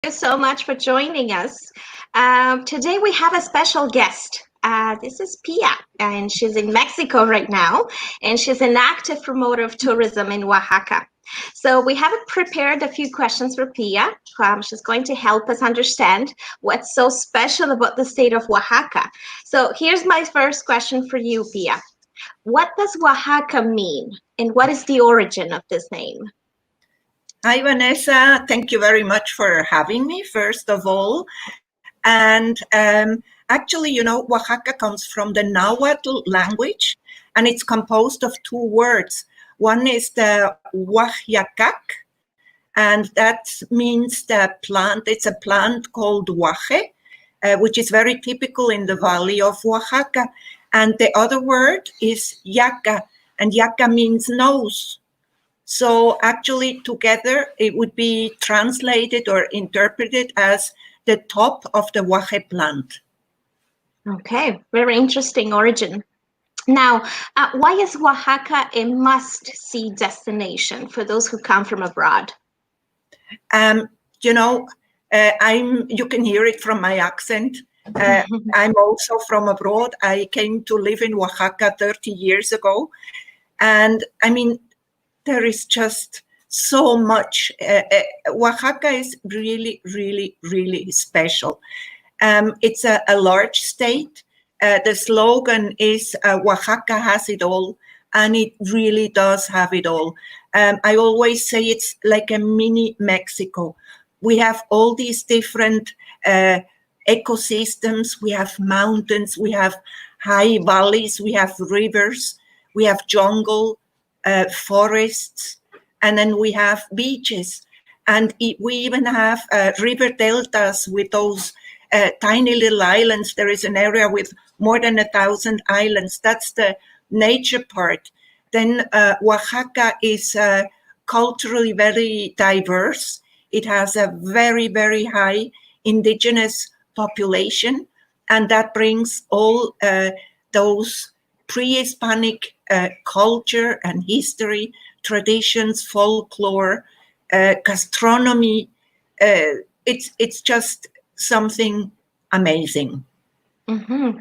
you so much for joining us. Today we have a special guest. This is Pia, and she's in Mexico right now, and she's an active promoter of tourism in Oaxaca. So we have prepared a few questions for Pia. She's going to help us understand what's so special about the state of Oaxaca. So here's my first question for you, Pia. What does Oaxaca mean, and what is the origin of this name? Hi, Vanessa. Thank you very much for having me, first of all. And actually, Oaxaca comes from the Nahuatl language, and it's composed of two words. One is the Oaxacac, and that means the plant. It's a plant called huaje, which is very typical in the valley of Oaxaca. And the other word is yaca, and yaca means nose. So actually together it would be translated or interpreted as the top of the huaje plant. Okay, very interesting origin. Now, why is Oaxaca a must-see destination for those who come from abroad? You can hear it from my accent. I'm also from abroad. I came to live in Oaxaca 30 years ago. And I mean, there is just so much. Oaxaca is really, really, really special. It's a large state. The slogan is Oaxaca has it all, and it really does have it all. I always say it's like a mini Mexico. We have all these different ecosystems. We have mountains, we have high valleys, we have rivers, we have jungle, forests, and then we have beaches. And we even have river deltas with those tiny little islands. There is an area with more than 1,000 islands. That's the nature part. Then Oaxaca is culturally very diverse. It has a very, very high indigenous population, and that brings all those pre-Hispanic culture and history, traditions, folklore, gastronomy. It's just something amazing. Mm-hmm.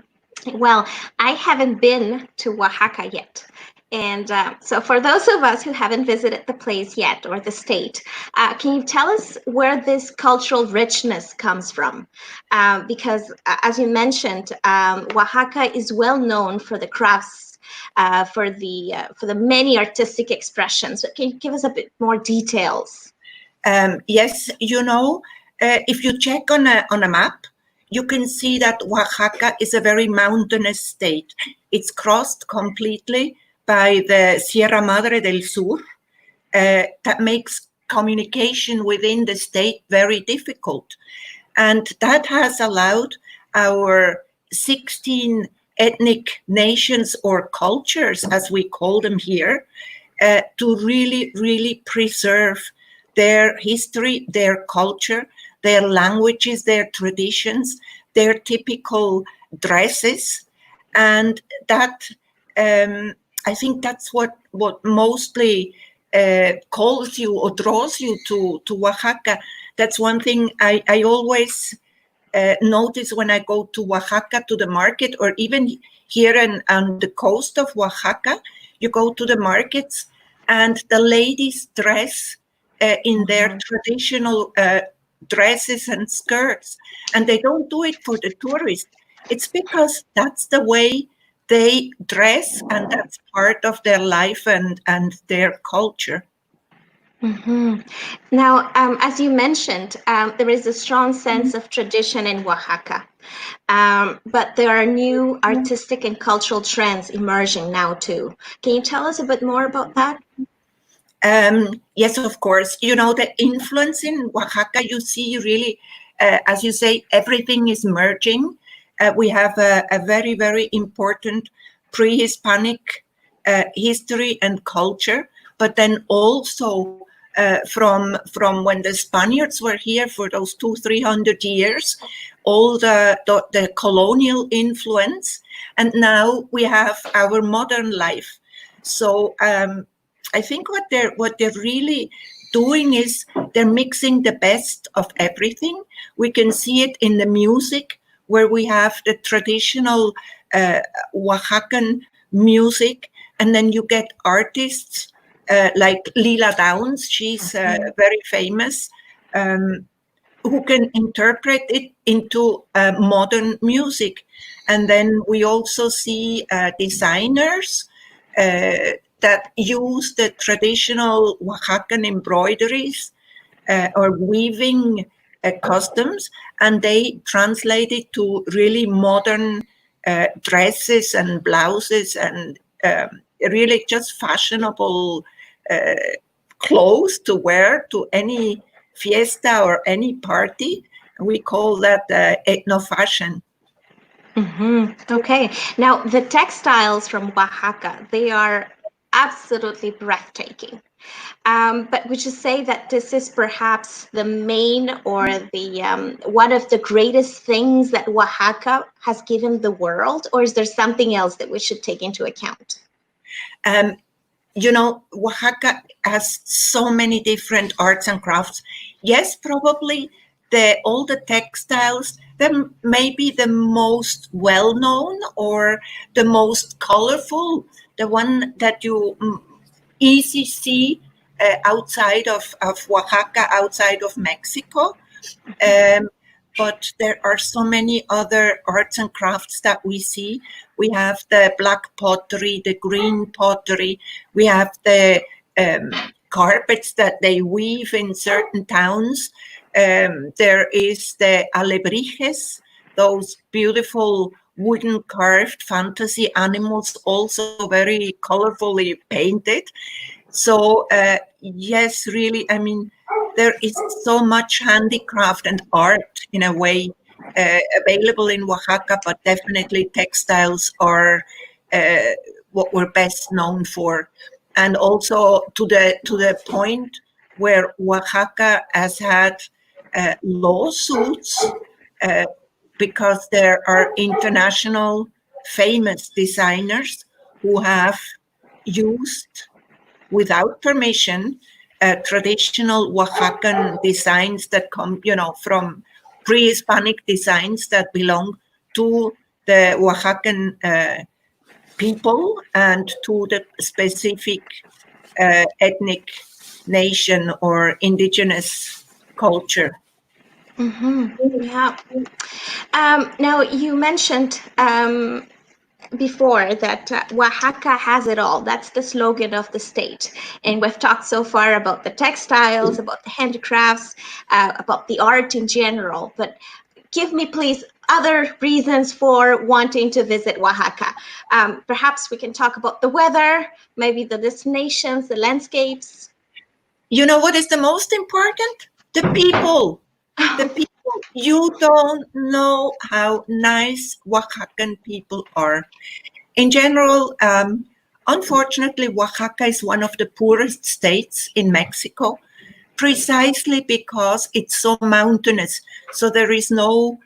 Well, I haven't been to Oaxaca yet. And so for those of us who haven't visited the place yet, or the state, can you tell us where this cultural richness comes from? Because as you mentioned, Oaxaca is well known for the crafts, for the many artistic expressions. So can you give us a bit more details? Yes, if you check on a map, you can see that Oaxaca is a very mountainous state. It's crossed completely by the Sierra Madre del Sur. That makes communication within the state very difficult. And that has allowed our 16 ethnic nations or cultures, as we call them here, to really, really preserve their history, their culture, their languages, their traditions, their typical dresses. And that, I think that's what mostly calls you or draws you to Oaxaca. That's one thing I always notice when I go to Oaxaca, to the market, or even here on the coast of Oaxaca. You go to the markets and the ladies dress in their traditional dresses and skirts, and they don't do it for the tourists. It's because that's the way they dress, and that's part of their life and their culture. Mm-hmm. Now, as you mentioned, there is a strong sense of tradition in Oaxaca, but there are new artistic and cultural trends emerging now too. Can you tell us a bit more about that? Yes, of course. The influence in Oaxaca, you see really, as you say, everything is merging. We have a very, very important pre-Hispanic history and culture, but then also from when the Spaniards were here for those 200-300 years, all the colonial influence, and now we have our modern life. So I think what they're really doing is they're mixing the best of everything. We can see it in the music, where we have the traditional Oaxacan music, and then you get artists like Lila Downs. She's very famous, who can interpret it into modern music. And then we also see designers that use the traditional Oaxacan embroideries or weaving customs, and they translate it to really modern dresses and blouses and really just fashionable clothes to wear to any fiesta or any party. We call that ethno-fashion. Okay. Now, the textiles from Oaxaca, they are absolutely breathtaking. But would you say that this is perhaps the main or the one of the greatest things that Oaxaca has given the world, or is there something else that we should take into account? You know, Oaxaca has so many different arts and crafts. Yes, probably all the textiles, they may be the most well-known or the most colorful, the one that you easily see outside of Oaxaca, outside of Mexico. But there are so many other arts and crafts that we see. We have the black pottery, the green pottery. We have the carpets that they weave in certain towns. There is the alebrijes, those beautiful wooden carved fantasy animals, also very colorfully painted. So yes, really, I mean, there is so much handicraft and art in a way available in Oaxaca, but definitely textiles are what we're best known for. And also to the point where Oaxaca has had lawsuits because there are international famous designers who have used without permission traditional Oaxacan designs that come, you know, from pre-Hispanic designs that belong to the Oaxacan people and to the specific ethnic nation or indigenous culture. Yeah. Now, you mentioned before that Oaxaca has it all. That's the slogan of the state. And we've talked so far about the textiles, about the handicrafts, about the art in general. But give me, please, other reasons for wanting to visit Oaxaca. Perhaps we can talk about the weather, maybe the destinations, the landscapes. You know what is the most important? The people. The people. You don't know how nice Oaxacan people are. In general, unfortunately, Oaxaca is one of the poorest states in Mexico, precisely because it's so mountainous. So there is no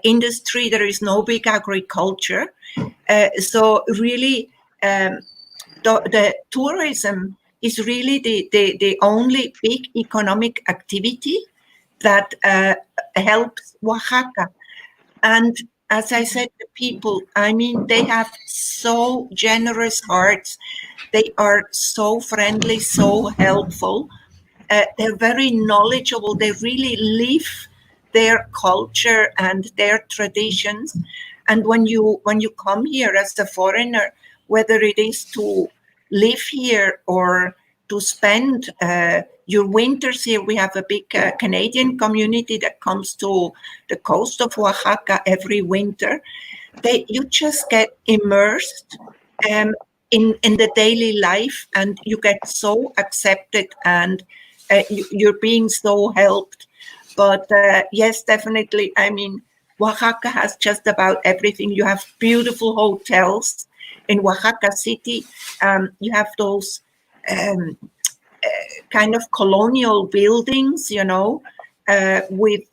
industry, there is no big agriculture. So really, the tourism is really the only big economic activity that helps Oaxaca. And as I said, the people, I mean, they have so generous hearts. They are so friendly, so helpful. They're very knowledgeable. They really live their culture and their traditions. And when you come here as a foreigner, whether it is to live here or to spend your winters here, we have a big Canadian community that comes to the coast of Oaxaca every winter. You just get immersed in the daily life, and you get so accepted, and you're being so helped. But yes, definitely. I mean, Oaxaca has just about everything. You have beautiful hotels in Oaxaca City. You have those kind of colonial buildings, you know, with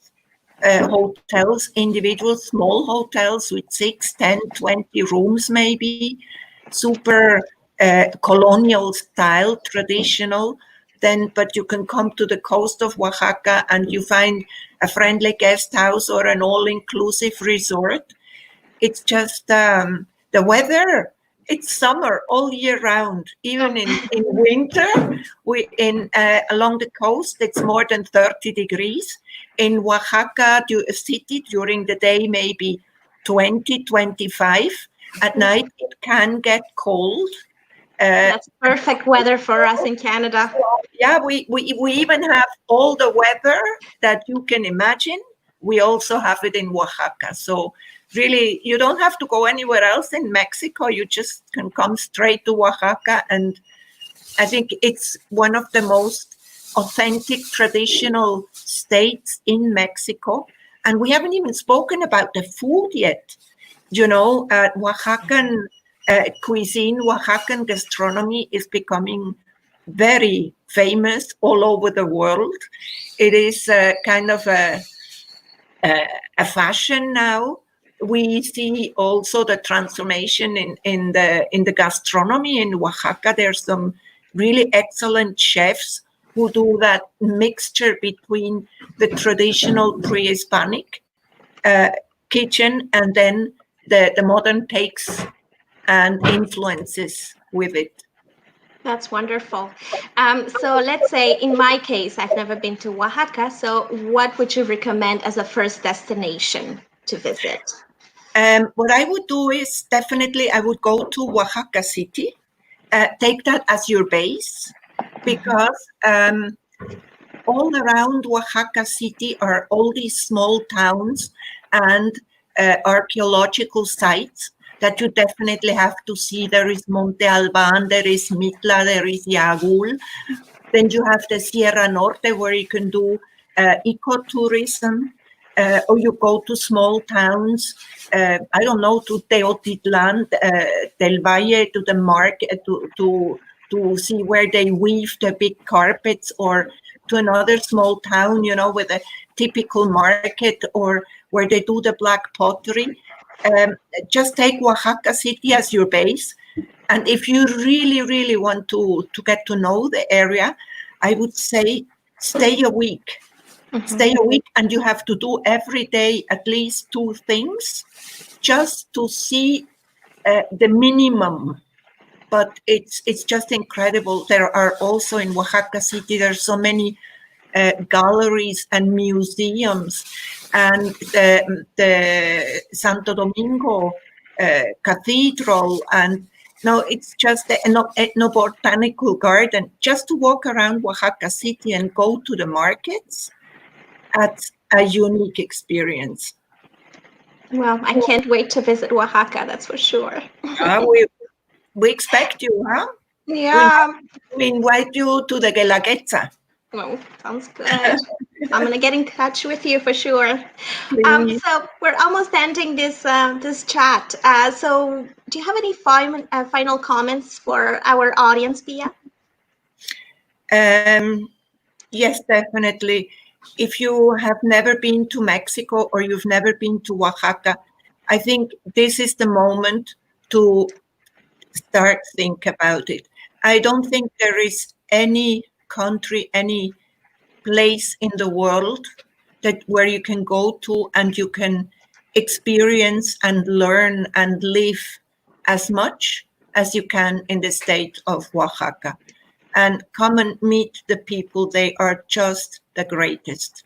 hotels, individual small hotels with 6, 10, 20 rooms maybe, super colonial style, traditional, then but you can come to the coast of Oaxaca and you find a friendly guest house or an all-inclusive resort. It's just the weather. It's summer all year round. Even in winter, along the coast, it's more than 30 degrees. In Oaxaca city, during the day, maybe 20, 25. At night, it can get cold. That's perfect weather for us in Canada. Yeah, we even have all the weather that you can imagine. We also have it in Oaxaca. So really, you don't have to go anywhere else in Mexico. You just can come straight to Oaxaca. And I think it's one of the most authentic traditional states in Mexico. And we haven't even spoken about the food yet. You know, Oaxacan cuisine, Oaxacan gastronomy is becoming very famous all over the world. It is kind of a fashion now. We see also the transformation in the gastronomy in Oaxaca. There's some really excellent chefs who do that mixture between the traditional pre-Hispanic kitchen and then the modern takes and influences with it. That's wonderful. So let's say in my case, I've never been to Oaxaca. So what would you recommend as a first destination to visit? What I would do is definitely I would go to Oaxaca City. Take that as your base because all around Oaxaca City are all these small towns and archaeological sites that you definitely have to see. There is Monte Alban, there is Mitla, there is Yagul. Then you have the Sierra Norte where you can do ecotourism, or you go to small towns, I don't know, to Teotitlan, Del Valle, to the market, to see where they weave the big carpets, or to another small town, you know, with a typical market, or where they do the black pottery. Just take Oaxaca City as your base. And if you really, really want to get to know the area, I would say stay a week. Mm-hmm. Stay a week, and you have to do every day at least 2 things just to see the minimum. But it's just incredible. There are also in Oaxaca City, there's so many galleries and museums, and the Santo Domingo Cathedral, and no, it's just the ethnobotanical garden. Just to walk around Oaxaca City and go to the markets, that's a unique experience. Well, I can't wait to visit Oaxaca, that's for sure. We expect you, huh? Yeah. We invite you to the Guelaguetza. Oh, sounds good. I'm gonna get in touch with you for sure. So we're almost ending this this chat. So do you have any final comments for our audience, Pia? Yes, definitely. If you have never been to Mexico or you've never been to Oaxaca, I think this is the moment to start think about it. I don't think there is any country, any place in the world that where you can go to and you can experience and learn and live as much as you can in the state of Oaxaca. And come and meet the people. They are just the greatest.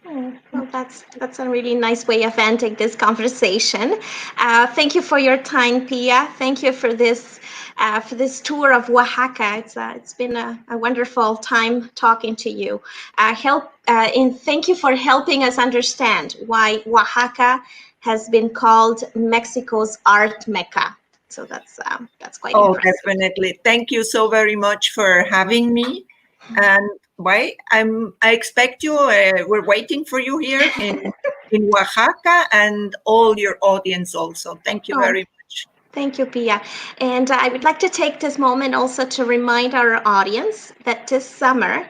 Well, that's a really nice way of ending this conversation. Thank you for your time, Pia. Thank you for this tour of Oaxaca. It's been a wonderful time talking to you. And thank you for helping us understand why Oaxaca has been called Mexico's art mecca. So that's quite impressive. Definitely. Thank you so very much for having me. And I expect you. We're waiting for you here in Oaxaca, and all your audience also. Thank you very much. Thank you, Pia. And I would like to take this moment also to remind our audience that this summer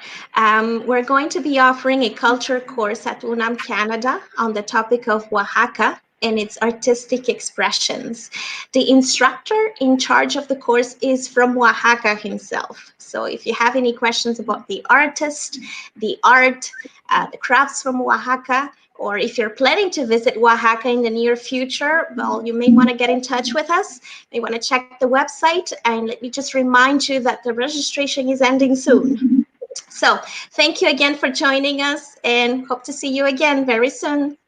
we're going to be offering a culture course at UNAM Canada on the topic of Oaxaca, and its artistic expressions. The instructor in charge of the course is from Oaxaca himself. So if you have any questions about the artist, the art, the crafts from Oaxaca, or if you're planning to visit Oaxaca in the near future, well, you may want to get in touch with us. You may want to check the website, and let me just remind you that the registration is ending soon. So thank you again for joining us, and hope to see you again very soon.